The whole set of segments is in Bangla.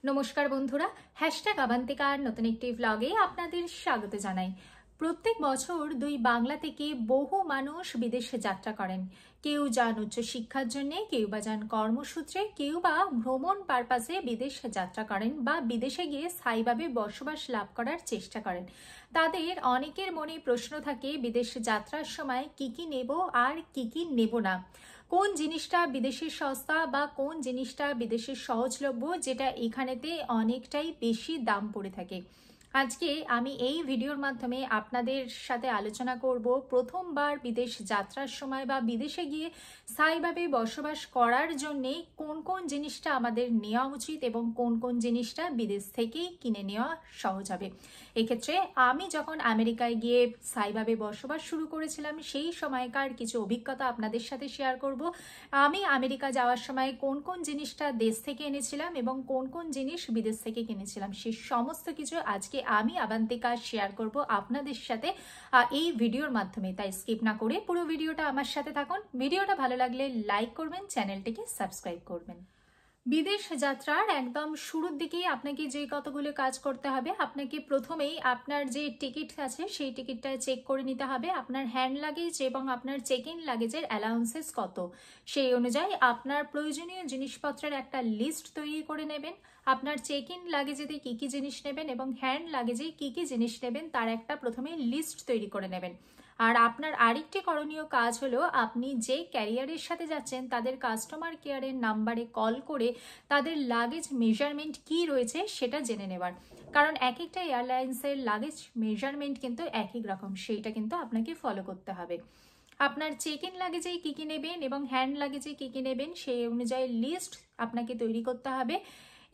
নমস্কার বন্ধুরা, #আবান্তিকার নতুন একটি ভ্লগে আপনাদের স্বাগত জানাই। প্রত্যেক বছর দুই বাংলা থেকে বহু মানুষ বিদেশে যাত্রা করেন। কেউ যান উচ্চশিক্ষার জন্য, কেউ বা যান কর্মসূত্রে, কেউ বা ভ্রমণ পারপাসে বিদেশে যাত্রা করেন বা বিদেশে গিয়ে স্থায়ীভাবে বসবাস লাভ করার চেষ্টা করেন। তাদের অনেকের মনে প্রশ্ন থাকে বিদেশে যাত্রার সময় কি কি নেব আর কি কি নেব না, কোন জিনিসটা বিদেশের সস্তা বা কোন জিনিসটা বিদেশের সহজলভ্য, যেটা এখানেতে অনেকটাই বেশি দাম পড়ে থাকে। আজকে আমি এই ভিডিওর মাধ্যমে আপনাদের সাথে আলোচনা করব প্রথমবার বিদেশ যাত্রার সময় বা বিদেশে গিয়ে স্থায়ীভাবে বসবাস করার জন্যে কোন কোন জিনিসটা আমাদের নেওয়া উচিত এবং কোন কোন জিনিসটা বিদেশ থেকেই কিনে নেওয়া সহজ হবে। এক্ষেত্রে আমি যখন আমেরিকায় গিয়ে স্থায়ীভাবে বসবাস শুরু করেছিলাম সেই সময়কার কিছু অভিজ্ঞতা আপনাদের সাথে শেয়ার করব। আমি আমেরিকা যাওয়ার সময় কোন কোন জিনিসটা দেশ থেকে এনেছিলাম এবং কোন কোন জিনিস বিদেশ থেকে কিনেছিলাম, সেই সমস্ত কিছু আজকে আমি আবান্তিকা শেয়ার করব আপনাদের সাথে এই ভিডিওর মাধ্যমে। তাই স্কিপ না করে পুরো ভিডিওটা আমার সাথে থাকুন। ভিডিওটা ভালো লাগলে লাইক করবেন, চ্যানেলটিকে সাবস্ক্রাইব করবেন। বিদেশ যাত্রার একদম শুরুর দিকেই আপনাকে যে কতগুলো কাজ করতে হবে, আপনাকে প্রথমেই আপনার যে টিকিট আছে সেই টিকিটটা চেক করে নিতে হবে। আপনার হ্যান্ড লাগেজ এবং আপনার চেক ইন লাগেজের অ্যালাউন্সেস কত, সেই অনুযায়ী আপনার প্রয়োজনীয় জিনিসপত্রের একটা লিস্ট তৈরি করে নেবেন। আপনার চেক ইন লাগেজেতে কী কী জিনিস নেবেন এবং হ্যান্ড লাগেজে কী কী জিনিস নেবেন তার একটা প্রথমে লিস্ট তৈরি করে নেবেন। আর আপনার আরেকটি করণীয় কাজ হলো, আপনি যে ক্যারিয়ারের সাথে যাচ্ছেন তাদের কাস্টমার কেয়ারের নাম্বারে কল করে তাদের লাগেজ মেজারমেন্ট কি রয়েছে সেটা জেনে নেবার। কারণ এক একটা এয়ারলাইন্সের লাগেজ মেজারমেন্ট কিন্তু এক এক রকম, সেইটা কিন্তু আপনাকে ফলো করতে হবে। আপনার চেক ইন লাগেজে কী কী নেবেন এবং হ্যান্ড লাগেজে কী কী নেবেন সেই অনুযায়ী লিস্ট আপনাকে তৈরি করতে হবে।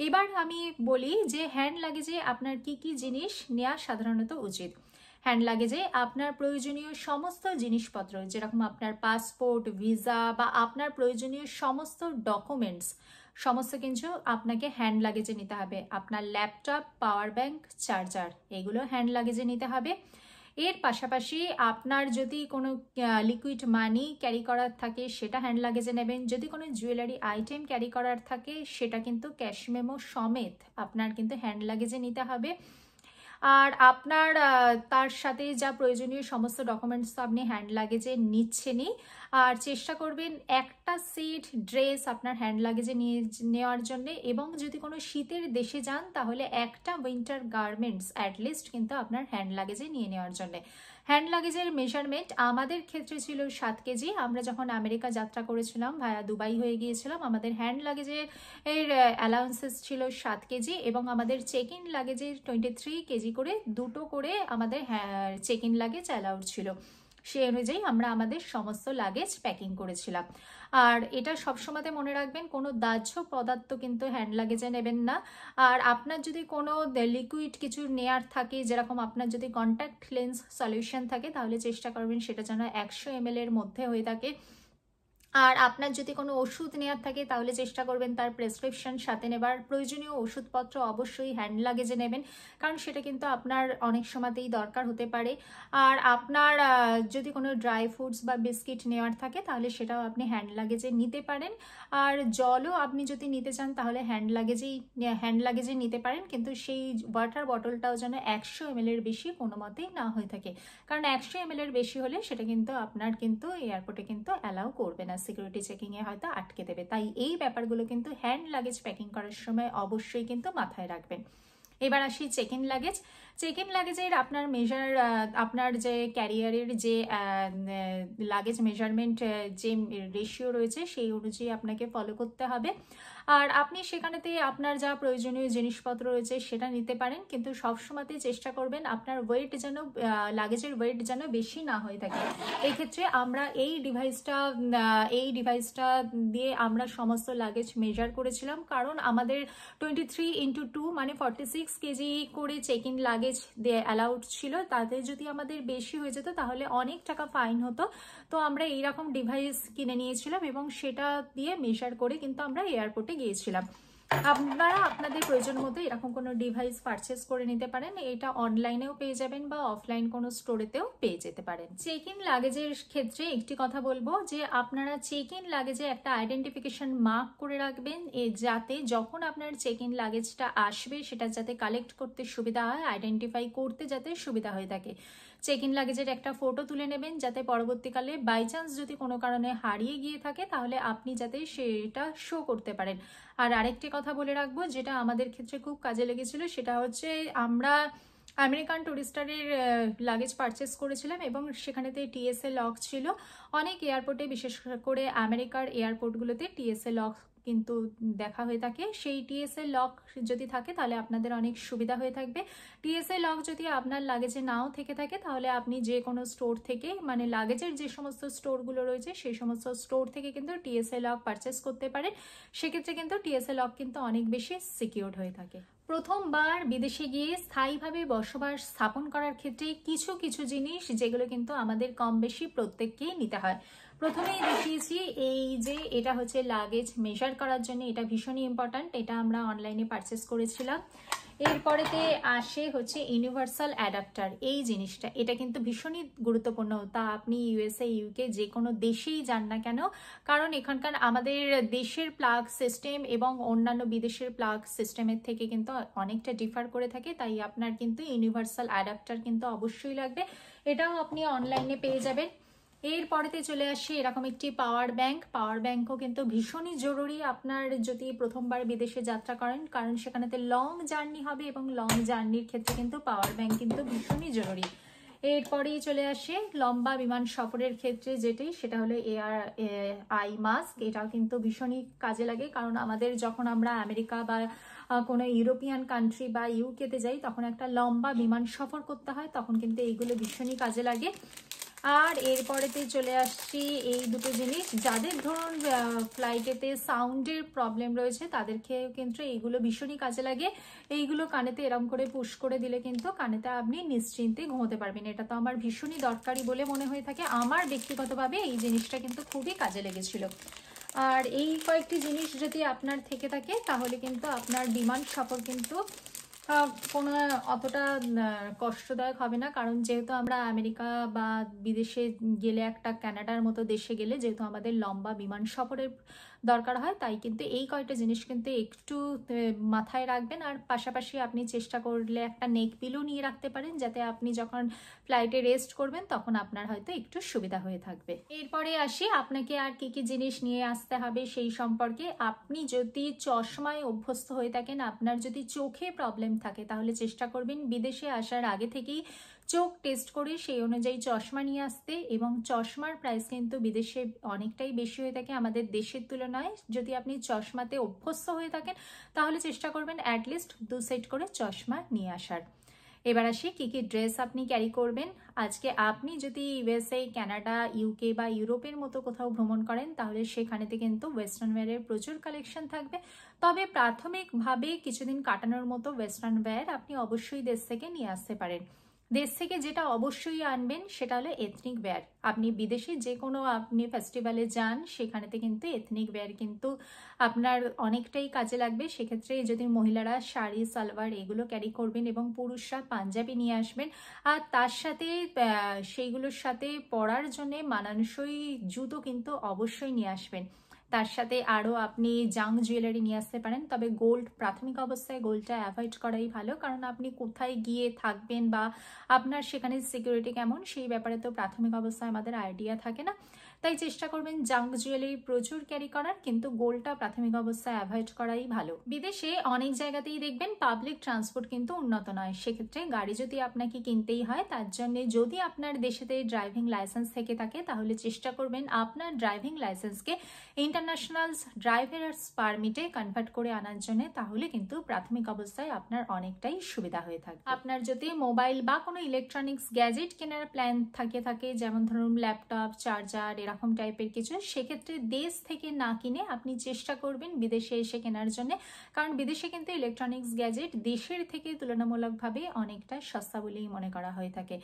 এবার আমি বলি যে হ্যান্ড লাগেজে আপনার কি কি জিনিস নেওয়া সাধারণত উচিত। হ্যান্ড লাগেজে আপনার প্রয়োজনীয় সমস্ত জিনিসপত্র, যেরকম আপনার পাসপোর্ট, ভিসা বা আপনার প্রয়োজনীয় সমস্ত ডকুমেন্টস, সমস্ত কিছু আপনাকে হ্যান্ড লাগেজে নিতে হবে। আপনার ল্যাপটপ, পাওয়ার ব্যাংক, চার্জার, এগুলো হ্যান্ড লাগেজে নিতে হবে। এর পাশাপাশি আপনার যদি কোনো লিকুইড মানি ক্যারি করার থাকে সেটা হ্যান্ড লাগেজে নেবেন। যদি কোনো জুয়েলারি আইটেম ক্যারি করার থাকে সেটা কিন্তু ক্যাশ মেমো সমেত আপনার কিন্তু হ্যান্ড লাগেজে নিতে হবে। আর আপনার তার সাথে যা প্রয়োজনীয় সমস্ত ডকুমেন্টস তো আপনি হ্যান্ড লাগেজে নিচ্ছেনই। আর চেষ্টা করবেন একটা সেট ড্রেস আপনার হ্যান্ড লাগেজে নেওয়ার জন্য, এবং যদি কোনো শীতের দেশে যান তাহলে একটা উইন্টার গার্মেন্টস অ্যাটলিস্ট কিন্তু আপনার হ্যান্ড লাগেজে নিয়ে নেওয়ার জন্য। হ্যান্ড লাগেজের মেজারমেন্ট আমাদের ক্ষেত্রে ছিল 7 কেজি। আমরা যখন আমেরিকা যাত্রা করেছিলাম ভায়া দুবাই হয়ে গিয়েছিলাম, আমাদের হ্যান্ড লাগেজের অ্যালাউন্সেস ছিল 7 কেজি এবং আমাদের চেক ইন লাগেজের 23 কেজি করে দুটো করে আমাদের চেক ইন লাগেজ অ্যালাউড ছিল। সেই অনুযায়ী আমরা আমাদের সমস্ত লাগেজ প্যাকিং করেছিলাম। আর এটা সবসময়তে মনে রাখবেন, কোনো দাহ্য পদার্থ কিন্তু হ্যান্ড লাগেজে নেবেন না। আর আপনার যদি কোনো লিকুইড কিছু নেয়ার থাকে, যেরকম আপনার যদি কন্ট্যাক্ট লেন্স সলিউশন থাকে, তাহলে চেষ্টা করবেন সেটা যেন 100 ml এর মধ্যে হয়ে থাকে। আর আপনার যদি কোনো ওষুধ নেওয়ার থাকে তাহলে চেষ্টা করবেন তার প্রেসক্রিপশন সাথে নেবার। প্রয়োজনীয় ওষুধপত্র অবশ্যই হ্যান্ড লাগেজে নেবেন, কারণ সেটা কিন্তু আপনার অনেক সময়তেই দরকার হতে পারে। আর আপনার যদি কোনো ড্রাই ফ্রুটস বা বিস্কিট নেওয়ার থাকে তাহলে সেটাও আপনি হ্যান্ড লাগেজে নিতে পারেন। আর জলও আপনি যদি নিতে চান তাহলে হ্যান্ড লাগেজে নিতে পারেন, কিন্তু সেই ওয়াটার বটলটাও যেন 100 ml এর বেশি কোনো মতেই না হয়ে থাকে, কারণ 100 ml এর বেশি হলে সেটা কিন্তু আপনার কিন্তু এয়ারপোর্টে কিন্তু অ্যালাউ করবে না, সিকিউরিটি চেকিংয়ে হয়তো আটকে দেবে। তাই এই ব্যাপারগুলো কিন্তু হ্যান্ড লাগেজ প্যাকিং করার সময় অবশ্যই কিন্তু মাথায় রাখবেন। এবার আসি check in luggage. Check in লাগেজের আপনার আপনার যে ক্যারিয়ারের যে লাগেজ মেজারমেন্ট যে রেশিও রয়েছে সেই অনুযায়ী আপনাকে ফলো করতে হবে। আর আপনি সেখানেতে আপনার যা প্রয়োজনীয় জিনিসপত্র রয়েছে সেটা নিতে পারেন, কিন্তু সবসময়তে চেষ্টা করবেন আপনার ওয়েট যেন লাগেজের ওয়েট যেন বেশি না হয়ে থাকে। এই ক্ষেত্রে আমরা এই ডিভাইসটা দিয়ে আমরা সমস্ত লাগেজ মেজার করেছিলাম, কারণ আমাদের 23x2 মানে 46 কেজি করে চেক ইন লাগেজ অ্যালাউড ছিল। তাতে যদি আমাদের বেশি হয়ে যেত তাহলে অনেক টাকা ফাইন হতো। তো আমরা এইরকম ডিভাইস কিনে নিয়েছিলাম এবং সেটা দিয়ে মেজার করে কিন্তু আমরা এয়ারপোর্টে গিয়েছিলাম। আপনারা আপনাদের প্রয়োজন মতো এরকম কোনো ডিভাইস পারচেস করে নিতে পারেন। এটা অনলাইনেও পেয়ে যাবেন বা অফলাইন কোনো স্টোরেতেও পেয়ে যেতে পারেন। চেক ইন লাগেজের ক্ষেত্রে একটি কথা বলবো যে আপনারা চেক ইন লাগেজে একটা আইডেন্টিফিকেশন মার্ক করে রাখবেন, যাতে যখন আপনার চেক ইন লাগেজটা আসবে সেটা যাতে কালেক্ট করতে সুবিধা হয়, আইডেন্টিফাই করতে যাতে সুবিধা হয়ে থাকে। চেক ইন লাগেজের একটা ফটো তুলে নেবেন, যাতে পরবর্তীকালে বাই চান্স যদি কোনো কারণে হারিয়ে গিয়ে থাকে তাহলে আপনি যাতে সেটা শো করতে পারেন। আর আরেকটি কথা বলে রাখবো যেটা আমাদের ক্ষেত্রে খুব কাজে লেগেছিল, সেটা হচ্ছে আমরা আমেরিকান টুরিস্টারের লাগেজ পারচেস করেছিলাম এবং সেখানেতে টিএসএ লক ছিল। অনেক এয়ারপোর্টে, বিশেষ করে আমেরিকার এয়ারপোর্টগুলোতে টিএসএ লক কিন্তু দেখা হয়ে থাকে। সেই টিএসএ লক যদি থাকে তাহলে আপনাদের অনেক সুবিধা হয়ে থাকবে। টিএসএ লক যদি আপনার লাগেজে নাও থেকে থাকে তাহলে আপনি যে কোনো স্টোর থেকে, মানে লাগেজের যে সমস্ত স্টোরগুলো রয়েছে সেই সমস্ত স্টোর থেকে কিন্তু টিএসএ লক পারচেস করতে পারেন। সেক্ষেত্রে কিন্তু টিএসএ লক কিন্তু অনেক বেশি সিকিউরড হয়ে থাকে। প্রথমবার বিদেশে গিয়ে স্থায়ীভাবে বসবাস স্থাপন করার ক্ষেত্রে কিছু কিছু জিনিস যেগুলো কিন্তু আমাদের কম বেশি প্রত্যেককেই নিতে হয়। প্রথমেই দেখিয়েছি এই যে এটা হচ্ছে লাগেজ মেজার করার জন্য, এটা ভীষণই ইম্পর্ট্যান্ট। এটা আমরা অনলাইনে পারচেস করেছিলাম। এরপরেতে আসে হচ্ছে ইউনিভার্সাল অ্যাডাপ্টার। এই জিনিসটা এটা কিন্তু ভীষণই গুরুত্বপূর্ণ, তা আপনি ইউএসএ ইউকে যে কোনো দেশেই যান না কেন, কারণ এখানকার আমাদের দেশের প্লাগ সিস্টেম এবং অন্যান্য বিদেশের প্লাগ সিস্টেমের থেকে কিন্তু অনেকটা ডিফার করে থাকে। তাই আপনার কিন্তু ইউনিভার্সাল অ্যাডাপ্টার কিন্তু অবশ্যই লাগবে, এটাও আপনি অনলাইনে পেয়ে যাবেন। এরপরেতে চলে আসে এরকম একটি পাওয়ার ব্যাংক। পাওয়ার ব্যাংকও কিন্তু ভীষণই জরুরি আপনার যদি প্রথমবার বিদেশে যাত্রা করেন, কারণ সেখানেতে লং জার্নি হবে এবং লং জার্নির ক্ষেত্রে কিন্তু পাওয়ার ব্যাংক কিন্তু ভীষণই জরুরি। এরপরেই চলে আসে লম্বা বিমান সফরের ক্ষেত্রে যেটি, সেটা হলো এয়ার আই মাস্ক। এটাও কিন্তু ভীষণই কাজে লাগে, কারণ আমাদের যখন আমরা আমেরিকা বা কোনো ইউরোপিয়ান কান্ট্রি বা ইউকেতে যাই তখন একটা লম্বা বিমান সফর করতে হয়, তখন কিন্তু এইগুলো ভীষণই কাজে লাগে। আর এরপরেতে চলে আসছি এই দুটো জিনিস, যাদের ধরুন ফ্লাইটেতে সাউন্ডের প্রবলেম রয়েছে তাদেরকে কিন্তু এইগুলো ভীষণই কাজে লাগে। এইগুলো কানেতে এরম করে পুশ করে দিলে কিন্তু কানেতে আপনি নিশ্চিন্তে ঘুমোতে পারবেন। এটা তো আমার ভীষণই দরকারি বলে মনে হয়ে থাকে। আমার ব্যক্তিগতভাবে এই জিনিসটা কিন্তু খুবই কাজে লেগেছিল। আর এই কয়েকটি জিনিস যদি আপনার থেকে থাকে তাহলে কিন্তু আপনার বিমান সফর কিন্তু কোনো অতটা কষ্টদায়ক হবে না, কারণ যেহেতু আমরা আমেরিকা বা বিদেশে গেলে, একটা কানাডার মতো দেশে গেলে যেহেতু আমাদের লম্বা বিমান সফরের দরকার হয়, তাই কিন্তু এই কয়টা জিনিস কিন্তু একটু মাথায় রাখবেন। আর পাশাপাশি আপনি চেষ্টা করলে একটা নেক পিলো নিয়ে রাখতে পারেন, যাতে আপনি যখন ফ্লাইটে রেস্ট করবেন তখন আপনার হয়তো একটু সুবিধা হয়ে থাকবে। এরপরে আসি আপনাকে আর কি কি জিনিস নিয়ে আসতে হবে সেই সম্পর্কে। আপনি যদি চশমায় অভ্যস্ত হয়ে থাকেন, আপনার যদি চোখে প্রবলেম থাকে, তাহলে চেষ্টা করবেন বিদেশে আসার আগে থেকেই চোখ টেস্ট করে সেই অনুযায়ী চশমা নিয়ে আসতে। এবং চশমার প্রাইস কিন্তু বিদেশে অনেকটাই বেশি হয়ে থাকে আমাদের দেশের তুলনায়। যদি আপনি চশমাতে অভ্যস্ত হয়ে থাকেন তাহলে চেষ্টা করবেন অ্যাটলিস্ট 2 সেট করে চশমা নিয়ে আসার। এবার আসি কি কি ড্রেস আপনি ক্যারি করবেন। আজকে আপনি যদি ইউএসএ, কানাডা, ইউকে বা ইউরোপের মতো কোথাও ভ্রমণ করেন তাহলে সেখানেতে কিন্তু ওয়েস্টার্ন ওয়্যারের প্রচুর কালেকশন থাকবে। তবে প্রাথমিকভাবে কিছুদিন কাটানোর মতো ওয়েস্টার্ন ওয়্যার আপনি অবশ্যই দেশ থেকে নিয়ে আসতে পারেন। দেশ থেকে যেটা অবশ্যই আনবেন সেটা হলো এথনিক ওয়্যার। আপনি বিদেশে যে কোনো আপনি ফেস্টিভ্যালে যান সেখানেতে কিন্তু এথনিক ওয়্যার কিন্তু আপনার অনেকটাই কাজে লাগবে। সেক্ষেত্রে যদি মহিলারা শাড়ি, সালোয়ার এগুলো ক্যারি করবেন এবং পুরুষরা পাঞ্জাবি নিয়ে আসবেন। আর তার সাথে সেইগুলোর সাথে পরার জন্য মানানসই জুতো কিন্তু অবশ্যই নিয়ে আসবেন। তার সাথে আরও আপনি জাং জুয়েলারি নিয়ে আসতে পারেন, তবে গোল্ড প্রাথমিক অবস্থায় গোল্ডটা অ্যাভয়েড করাই ভালো, কারণ আপনি কোথায় গিয়ে থাকবেন বা আপনার সেখানে সিকিউরিটি কেমন সেই ব্যাপারে তো প্রাথমিক অবস্থায় আমাদের আইডিয়া থাকে না। তাই চেষ্টা করবেন জাং জুয়েলারি প্রচুর ক্যারি করার, কিন্তু গোল্ডটা প্রাথমিক অবস্থায় অ্যাভয়েড করাই ভালো। বিদেশে অনেক জায়গাতেই দেখবেন পাবলিক ট্রান্সপোর্ট কিন্তু উন্নত নয়, সেক্ষেত্রে গাড়ি যদি আপনাকে কিনতেই হয় তার জন্য যদি আপনার দেশেতে ড্রাইভিং লাইসেন্স থেকে থাকে তাহলে চেষ্টা করবেন আপনার ড্রাইভিং লাইসেন্সকে ইন্টারন্যাশনাল ড্রাইভার্স পারমিটে কনভার্ট করে আনার জন্য, তাহলে কিন্তু প্রাথমিক অবস্থায় আপনার অনেকটাই সুবিধা হয়ে থাকে। আপনার যদি মোবাইল বা কোনো ইলেকট্রনিক্স গ্যাজেট কেনার প্ল্যান থাকে যেমন ধরুন ল্যাপটপ, চার্জার, এরকম এরকম টাইপের কিছু, সেক্ষেত্রে দেশ থেকে না কিনে আপনি চেষ্টা করবেন বিদেশে এসে কেনার জন্য, কারণ বিদেশে কিন্তু ইলেকট্রনিক্স গ্যাজেট দেশের থেকে তুলনামূলকভাবে অনেকটা সস্তা বলেই মনে করা হয়ে থাকে।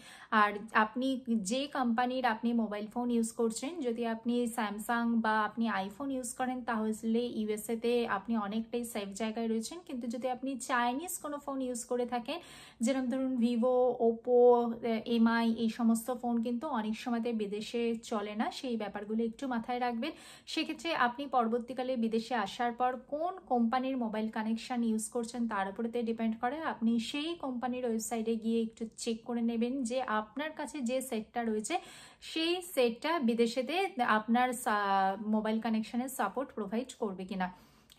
আর আপনি যে কোম্পানির আপনি মোবাইল ফোন ইউজ করছেন, যদি আপনি স্যামসাং বা আপনি আইফোন ইউজ করেন তাহলে ইউএসএতে আপনি অনেকটাই সেফ জায়গায় রয়েছেন। কিন্তু যদি আপনি চাইনিজ কোনো ফোন ইউজ করে থাকেন, যেরকম ধরুন ভিভো, ওপো, এমআই, এই সমস্ত ফোন কিন্তু অনেক সময়তে বিদেশে চলে না, সেই ব্যাপারগুলো একটু মাথায় রাখবেন। সেক্ষেত্রে আপনি পরবর্তীকালে বিদেশে আসার পর কোন কোম্পানির মোবাইল কানেকশন ইউজ করছেন তার উপরেতে ডিপেন্ড করে। আপনি সেই কোম্পানির ওয়েবসাইটে গিয়ে একটু চেক করে নেবেন যে আপনার কাছে যে সেটটা রয়েছে সেই সেটটা বিদেশেতে আপনার মোবাইল কানেকশনের সাপোর্ট প্রোভাইড করবে কিনা।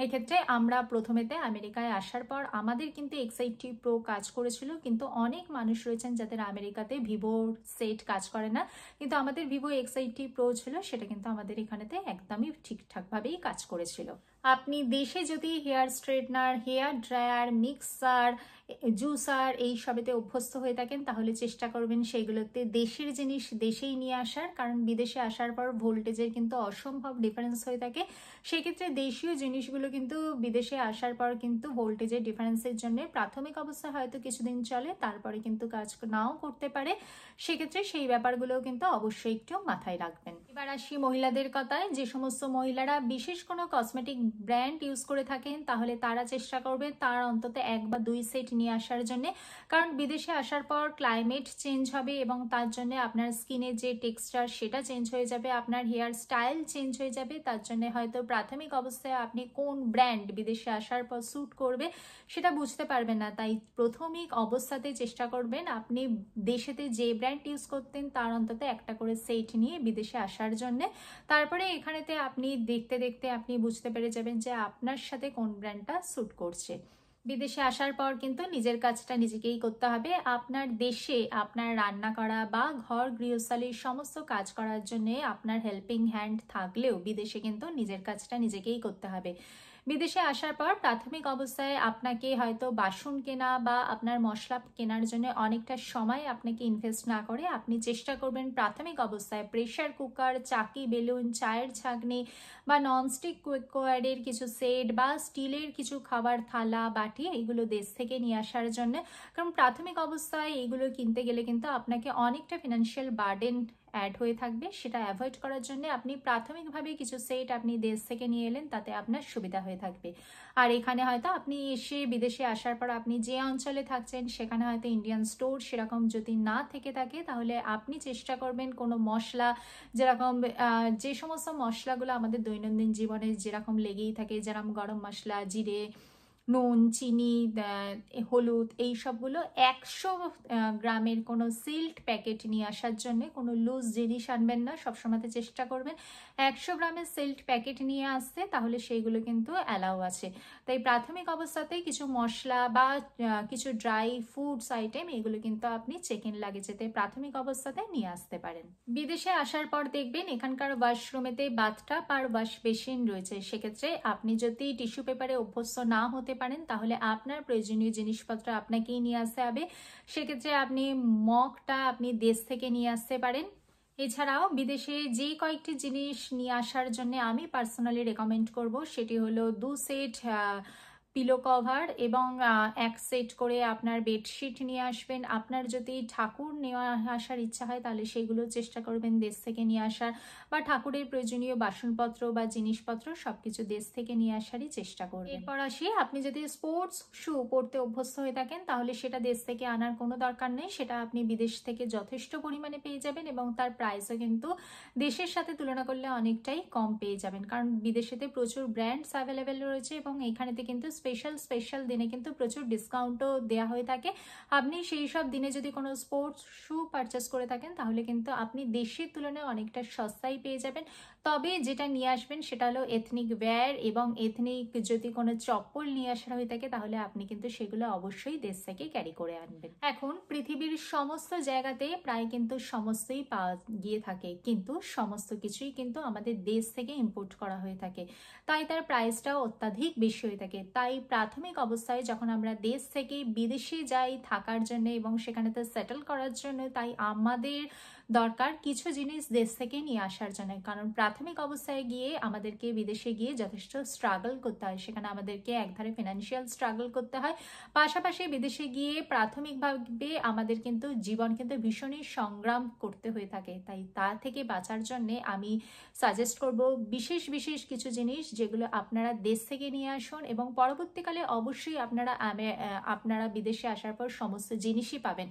এক্ষেত্রে আমরা প্রথমেতে আমেরিকায় আসার পর আমাদের কিন্তু X80 Pro কাজ করেছিল, কিন্তু অনেক মানুষ রয়েছেন যাদের আমেরিকাতে ভিভো সেট কাজ করে না, কিন্তু আমাদের ভিভো X80 Pro ছিল, সেটা কিন্তু আমাদের এখানেতে একদমই ঠিকঠাকভাবেই কাজ করেছিল। আপনি দেশে যদি hair straightener, hair dryer, mixer, juicer এই সবেতে অভ্যস্ত হয়ে থাকেন তাহলে চেষ্টা করবেন সেইগুলোতে দেশের জিনিস দেশেই নিয়ে আসার, কারণ বিদেশে আসার পর ভোল্টেজের কিন্তু অসম্ভব ডিফারেন্স হয়ে থাকে। সেক্ষেত্রে দেশীয় জিনিসগুলো কিন্তু বিদেশে আসার পর কিন্তু ভোল্টেজের ডিফারেন্সের জন্য প্রাথমিক অবস্থায় হয়তো কিছুদিন চলে, তারপরে কিন্তু কাজ নাও করতে পারে। সেক্ষেত্রে সেই ব্যাপারগুলোও কিন্তু অবশ্যই একটু মাথায় রাখবেন। এবার আসি মহিলাদের কথায়। যে সমস্ত মহিলারা বিশেষ কোনো কসমেটিক ব্র্যান্ড ইউজ করে থাকেন তাহলে তারা চেষ্টা করবে তার অন্তত 1 বা 2 সেট নিয়ে আসার জন্য, কারণ বিদেশে আসার পর ক্লাইমেট চেঞ্জ হবে এবং তার জন্য আপনার স্কিনের যে টেক্সচার সেটা চেঞ্জ হয়ে যাবে, আপনার হেয়ার স্টাইল চেঞ্জ হয়ে যাবে। তার জন্য হয়তো প্রাথমিক অবস্থায় আপনি কোন ব্র্যান্ড বিদেশে আসার পর স্যুট করবে সেটা বুঝতে পারবেন না। তাই প্রাথমিক অবস্থাতে চেষ্টা করবেন আপনি দেশেতে যে ব্র্যান্ড ইউজ করতেন তার অন্তত একটা করে সেট নিয়ে বিদেশে আসার জন্য। তারপরে এখানেতে আপনি দেখতে দেখতে আপনি বুঝতে পেরে যাবেন যে আপনার সাথে কোন ব্র্যান্ডটা স্যুট করছে। বিদেশে আসার পর কিন্তু নিজের কাজটা নিজেকেই করতে হবে। আপনার দেশে আপনার রান্না করা বা ঘর গৃহস্থালির সমস্ত কাজ করার জন্য আপনার হেল্পিং হ্যান্ড থাকলেও বিদেশে কিন্তু নিজের কাজটা নিজেকেই করতে হবে। বিদেশে আসার পর প্রাথমিক অবস্থায় আপনাকে হয়তো বাসন কেনা বা আপনার মশলা কেনার জন্য অনেকটা সময় আপনাকে ইনভেস্ট না করে আপনি চেষ্টা করবেন প্রাথমিক অবস্থায় প্রেসার কুকার, চাকি, বেলুন, চায়ের ছাঁকনি বা ননস্টিক কুকওয়্যারের কিছু সেট বা স্টিলের কিছু খাবার থালা, বাটি এগুলো দেশ থেকে নিয়ে আসার জন্য। কারণ প্রাথমিক অবস্থায় এগুলো কিনতে গেলে কিন্তু আপনাকে অনেকটা ফিনান্সিয়াল বার্ডেন অ্যাড হয়ে থাকবে, সেটা অ্যাভয়েড করার জন্য আপনি প্রাথমিকভাবে কিছু সেট আপনি দেশ থেকে নিয়ে এলেন, তাতে আপনার সুবিধা হয়ে থাকবে। আর এখানে হয়তো আপনি এসে বিদেশে আসার পর আপনি যে অঞ্চলে থাকছেন সেখানে হয়তো ইন্ডিয়ান স্টোর সেরকম যদি না থেকে থাকে তাহলে আপনি চেষ্টা করবেন কোনো মশলা, যেরকম যে সমস্ত মশলাগুলো আমাদের দৈনন্দিন জীবনে যেরকম লেগেই থাকে, যেরকম গরম মশলা, জিরে, নুন, চিনি, হলুদ, এই সবগুলো 100 গ্রামের কোনো সিল্ড প্যাকেট নিয়ে আসার জন্য কোনো লুজ জিনিস আনবেন না, সবসময়তে চেষ্টা করবেন 100 গ্রামের সিল্ড প্যাকেট নিয়ে আসতে, তাহলে সেইগুলো কিন্তু অ্যালাউ আছে। তাই প্রাথমিক অবস্থাতেই কিছু মশলা বা কিছু ড্রাই ফুডস আইটেম এগুলো কিন্তু আপনি চেক ইন লাগেজেতে প্রাথমিক অবস্থাতে নিয়ে আসতে পারেন। বিদেশে আসার পর দেখবেন এখানকার ওয়াশরুমেতে বাথটাব আর ওয়াশ বেসিন রয়েছে, সেক্ষেত্রে আপনি যদি টিস্যু পেপারে অভ্যস্ত না হতে পারেন তাহলে আপনার প্রয়োজনীয় জিনিসপত্র আপনাকেই নিয়ে আসতে হবে। সেক্ষেত্রে আপনি মগটা আপনি দেশ থেকে নিয়ে আসতে পারেন। এছাড়াও বিদেশে যে কয়েকটি জিনিস নিয়ে আসার জন্য আমি পার্সোনালি রেকমেন্ড করব সেটি হলো 2 সেট পিলো কভার এবং 1 সেট করে আপনার বেডশিট নিয়ে আসবেন। আপনার যদি ঠাকুর নেওয়া আসার ইচ্ছা হয় তাহলে সেগুলো চেষ্টা করবেন দেশ থেকে নিয়ে আসার, বা ঠাকুরের প্রয়োজনীয় বাসনপত্র বা জিনিসপত্র সবকিছু দেশ থেকে নিয়ে আসারই চেষ্টা করবেন। এরপর আসি, আপনি যদি স্পোর্টস শু পরতে অভ্যস্ত হয়ে থাকেন তাহলে সেটা দেশ থেকে আনার কোনো দরকার নেই, সেটা আপনি বিদেশ থেকে যথেষ্ট পরিমাণে পেয়ে যাবেন এবং তার প্রাইসও কিন্তু দেশের সাথে তুলনা করলে অনেকটাই কম পেয়ে যাবেন, কারণ বিদেশেতে প্রচুর ব্র্যান্ডস অ্যাভেলেবেল রয়েছে এবং এইখানেতে কিন্তু স্পেশাল দিনে কিন্তু প্রচুর ডিসকাউন্টও দেওয়া হয়ে থাকে। আপনি সেই সব দিনে যদি কোনো স্পোর্টস শু পারচেস করে থাকেন তাহলে কিন্তু আপনি দেশের তুলনায় অনেকটা সস্তায় পেয়ে যাবেন। তবে যেটা নিয়ে আসবেন সেটা হলো এথনিক ওয়্যার, এবং এথনিক যদি কোনো চপ্পল নিয়ে আসা হয়ে থাকে তাহলে আপনি কিন্তু সেগুলো অবশ্যই দেশ থেকে ক্যারি করে আনবেন। এখন পৃথিবীর সমস্ত জায়গাতে প্রায় কিন্তু সমস্তই পাওয়া গিয়ে থাকে, কিন্তু সমস্ত কিছুই কিন্তু আমাদের দেশ থেকে ইম্পোর্ট করা হয়ে থাকে, তাই তার প্রাইসটাও অত্যাধিক বেশি হয়ে থাকে। তাই প্রাথমিক অবস্থায় যখন আমরা দেশ থেকে বিদেশে যাই থাকার জন্য এবং সেখানেতে সেটেল করার জন্য, তাই আমাদের দরকার কিছু জিনিস দেশ থেকে নিয়ে আসার জন্য, কারণ প্রাথমিক অবস্থায় গিয়ে আমাদেরকে বিদেশে গিয়ে যথেষ্ট স্ট্রাগল করতে হয়, সেখানে আমাদেরকে একধারে ফিনান্সিয়াল স্ট্রাগল করতে হয়, পাশাপাশি বিদেশে গিয়ে প্রাথমিকভাবে আমাদের কিন্তু জীবন কিন্তু ভীষণই সংগ্রাম করতে হয়ে থাকে। তাই তা থেকে বাঁচার জন্যে আমি সাজেস্ট করব বিশেষ বিশেষ কিছু জিনিস যেগুলো আপনারা দেশ থেকে নিয়ে আসুন, এবং পরবর্তীকালে অবশ্যই আপনারা বিদেশে আসার পর সমস্ত জিনিসই পাবেন।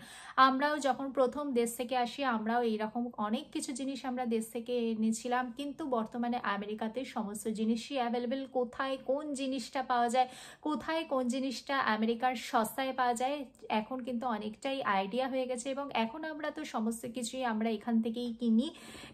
আমরাও যখন প্রথম দেশ থেকে আসি আমরাও এইরকম অনেক কিছু জিনিস আমরা দেশ থেকে এনেছিলাম, কিন্তু বর্তমানে আমেরিকাতে সমস্ত জিনিসই অ্যাভেলেবেল। কোথায় কোন জিনিসটা পাওয়া যায়, কোথায় কোন জিনিসটা আমেরিকার সস্তায় পাওয়া যায়, এখন কিন্তু অনেকটাই আইডিয়া হয়ে গেছে, এবং এখন আমরা তো সমস্ত কিছুই আমরা এখান থেকেই কিনি।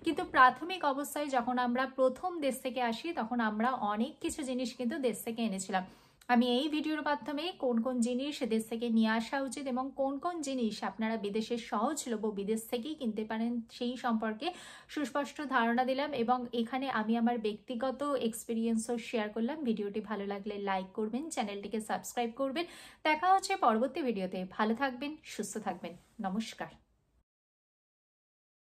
কিন্তু প্রাথমিক অবস্থায় যখন আমরা প্রথম দেশ থেকে আসি তখন আমরা অনেক কিছু জিনিস কিন্তু দেশ থেকে এনেছিলাম। আমি এই ভিডিওর মাধ্যমে কোন কোন জিনিস দেশ থেকে নিয়ে আসা উচিত এবং কোন কোন জিনিস আপনারা বিদেশের সহজলভ্য বিদেশ থেকেই কিনতে পারেন সেই সম্পর্কে সুস্পষ্ট ধারণা দিলাম, এবং এখানে আমি আমার ব্যক্তিগত এক্সপিরিয়েন্সও শেয়ার করলাম। ভিডিওটি ভালো লাগলে লাইক করবেন, চ্যানেলটিকে সাবস্ক্রাইব করবেন। দেখা হচ্ছে পরবর্তী ভিডিওতে। ভালো থাকবেন, সুস্থ থাকবেন। নমস্কার।